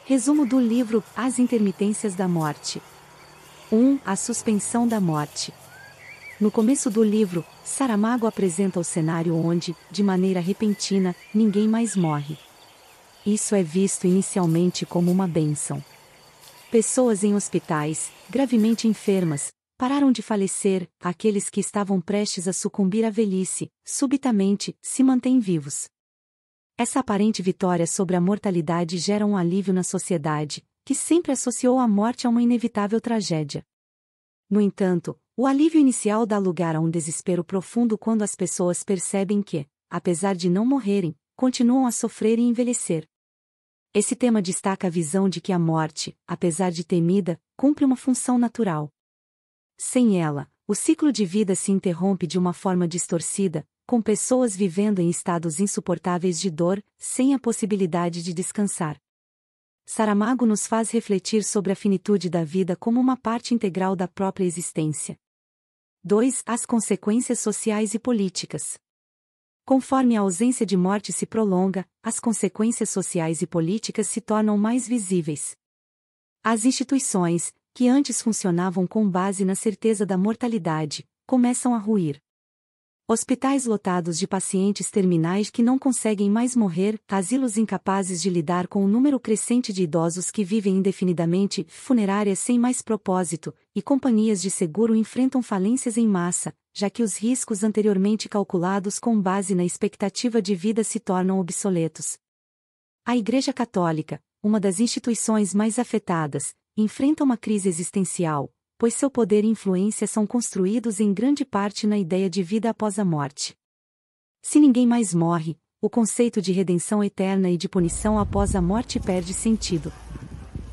Resumo do livro As Intermitências da Morte. 1. A suspensão da morte. No começo do livro, Saramago apresenta o cenário onde, de maneira repentina, ninguém mais morre. Isso é visto inicialmente como uma bênção. Pessoas em hospitais, gravemente enfermas, pararam de falecer, aqueles que estavam prestes a sucumbir à velhice, subitamente, se mantêm vivos. Essa aparente vitória sobre a mortalidade gera um alívio na sociedade, que sempre associou a morte a uma inevitável tragédia. No entanto, o alívio inicial dá lugar a um desespero profundo quando as pessoas percebem que, apesar de não morrerem, continuam a sofrer e envelhecer. Esse tema destaca a visão de que a morte, apesar de temida, cumpre uma função natural. Sem ela, o ciclo de vida se interrompe de uma forma distorcida, com pessoas vivendo em estados insuportáveis de dor, sem a possibilidade de descansar. Saramago nos faz refletir sobre a finitude da vida como uma parte integral da própria existência. 2. As consequências sociais e políticas. Conforme a ausência de morte se prolonga, as consequências sociais e políticas se tornam mais visíveis. As instituições, que antes funcionavam com base na certeza da mortalidade, começam a ruir. Hospitais lotados de pacientes terminais que não conseguem mais morrer, asilos incapazes de lidar com o número crescente de idosos que vivem indefinidamente, funerárias sem mais propósito, e companhias de seguro enfrentam falências em massa, já que os riscos anteriormente calculados com base na expectativa de vida se tornam obsoletos. A Igreja Católica, uma das instituições mais afetadas, enfrenta uma crise existencial, pois seu poder e influência são construídos em grande parte na ideia de vida após a morte. Se ninguém mais morre, o conceito de redenção eterna e de punição após a morte perde sentido.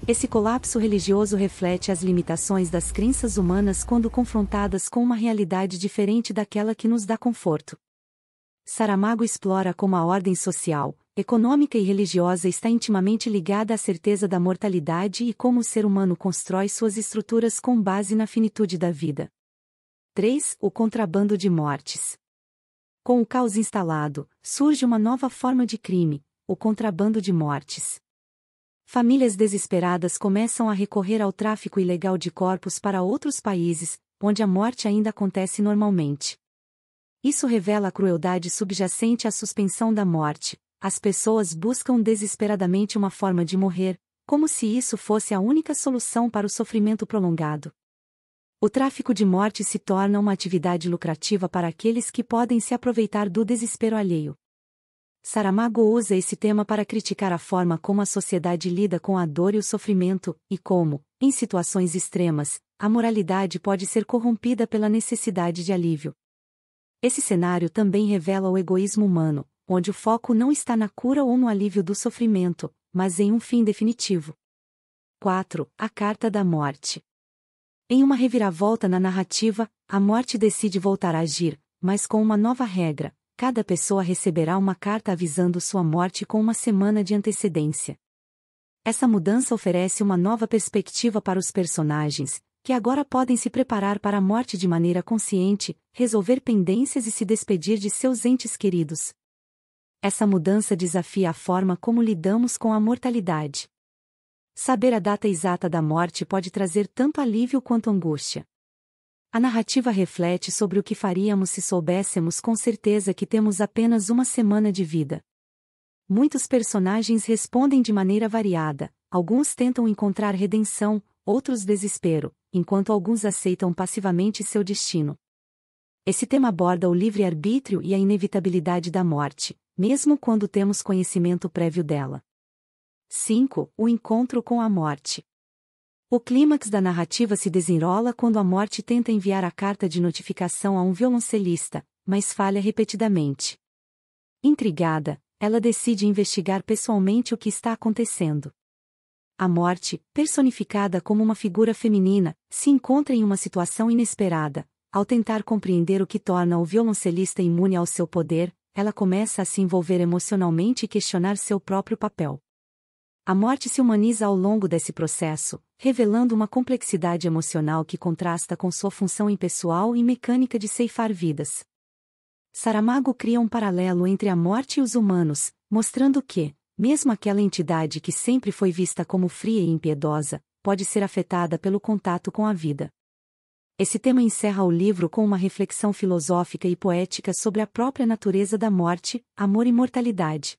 Esse colapso religioso reflete as limitações das crenças humanas quando confrontadas com uma realidade diferente daquela que nos dá conforto. Saramago explora como a ordem social, econômica e religiosa está intimamente ligada à certeza da mortalidade e como o ser humano constrói suas estruturas com base na finitude da vida. 3. O contrabando de mortes. Com o caos instalado, surge uma nova forma de crime, o contrabando de mortes. Famílias desesperadas começam a recorrer ao tráfico ilegal de corpos para outros países, onde a morte ainda acontece normalmente. Isso revela a crueldade subjacente à suspensão da morte. As pessoas buscam desesperadamente uma forma de morrer, como se isso fosse a única solução para o sofrimento prolongado. O tráfico de morte se torna uma atividade lucrativa para aqueles que podem se aproveitar do desespero alheio. Saramago usa esse tema para criticar a forma como a sociedade lida com a dor e o sofrimento, e como, em situações extremas, a moralidade pode ser corrompida pela necessidade de alívio. Esse cenário também revela o egoísmo humano, onde o foco não está na cura ou no alívio do sofrimento, mas em um fim definitivo. 4. A Carta da Morte. Em uma reviravolta na narrativa, a morte decide voltar a agir, mas com uma nova regra: cada pessoa receberá uma carta avisando sua morte com uma semana de antecedência. Essa mudança oferece uma nova perspectiva para os personagens, que agora podem se preparar para a morte de maneira consciente, resolver pendências e se despedir de seus entes queridos. Essa mudança desafia a forma como lidamos com a mortalidade. Saber a data exata da morte pode trazer tanto alívio quanto angústia. A narrativa reflete sobre o que faríamos se soubéssemos com certeza que temos apenas uma semana de vida. Muitos personagens respondem de maneira variada, alguns tentam encontrar redenção, outros desespero, enquanto alguns aceitam passivamente seu destino. Esse tema aborda o livre-arbítrio e a inevitabilidade da morte, mesmo quando temos conhecimento prévio dela. 5. O encontro com a morte. O clímax da narrativa se desenrola quando a morte tenta enviar a carta de notificação a um violoncelista, mas falha repetidamente. Intrigada, ela decide investigar pessoalmente o que está acontecendo. A morte, personificada como uma figura feminina, se encontra em uma situação inesperada. Ao tentar compreender o que torna o violoncelista imune ao seu poder, ela começa a se envolver emocionalmente e questionar seu próprio papel. A morte se humaniza ao longo desse processo, revelando uma complexidade emocional que contrasta com sua função impessoal e mecânica de ceifar vidas. Saramago cria um paralelo entre a morte e os humanos, mostrando que, Mesmo aquela entidade que sempre foi vista como fria e impiedosa, pode ser afetada pelo contato com a vida. Esse tema encerra o livro com uma reflexão filosófica e poética sobre a própria natureza da morte, amor e mortalidade.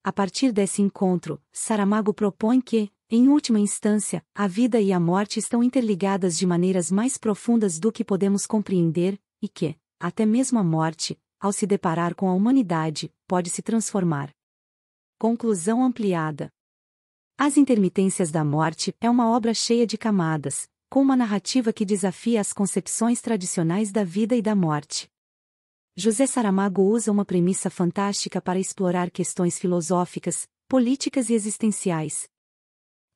A partir desse encontro, Saramago propõe que, em última instância, a vida e a morte estão interligadas de maneiras mais profundas do que podemos compreender, e que, até mesmo a morte, ao se deparar com a humanidade, pode se transformar. Conclusão ampliada. As Intermitências da Morte é uma obra cheia de camadas, com uma narrativa que desafia as concepções tradicionais da vida e da morte. José Saramago usa uma premissa fantástica para explorar questões filosóficas, políticas e existenciais.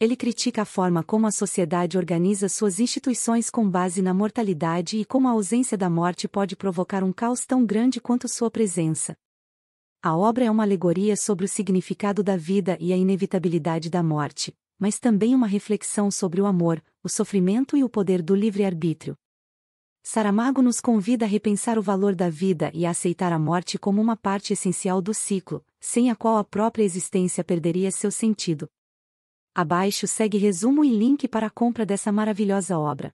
Ele critica a forma como a sociedade organiza suas instituições com base na mortalidade e como a ausência da morte pode provocar um caos tão grande quanto sua presença. A obra é uma alegoria sobre o significado da vida e a inevitabilidade da morte, mas também uma reflexão sobre o amor, o sofrimento e o poder do livre-arbítrio. Saramago nos convida a repensar o valor da vida e a aceitar a morte como uma parte essencial do ciclo, sem a qual a própria existência perderia seu sentido. Abaixo segue resumo e link para a compra dessa maravilhosa obra.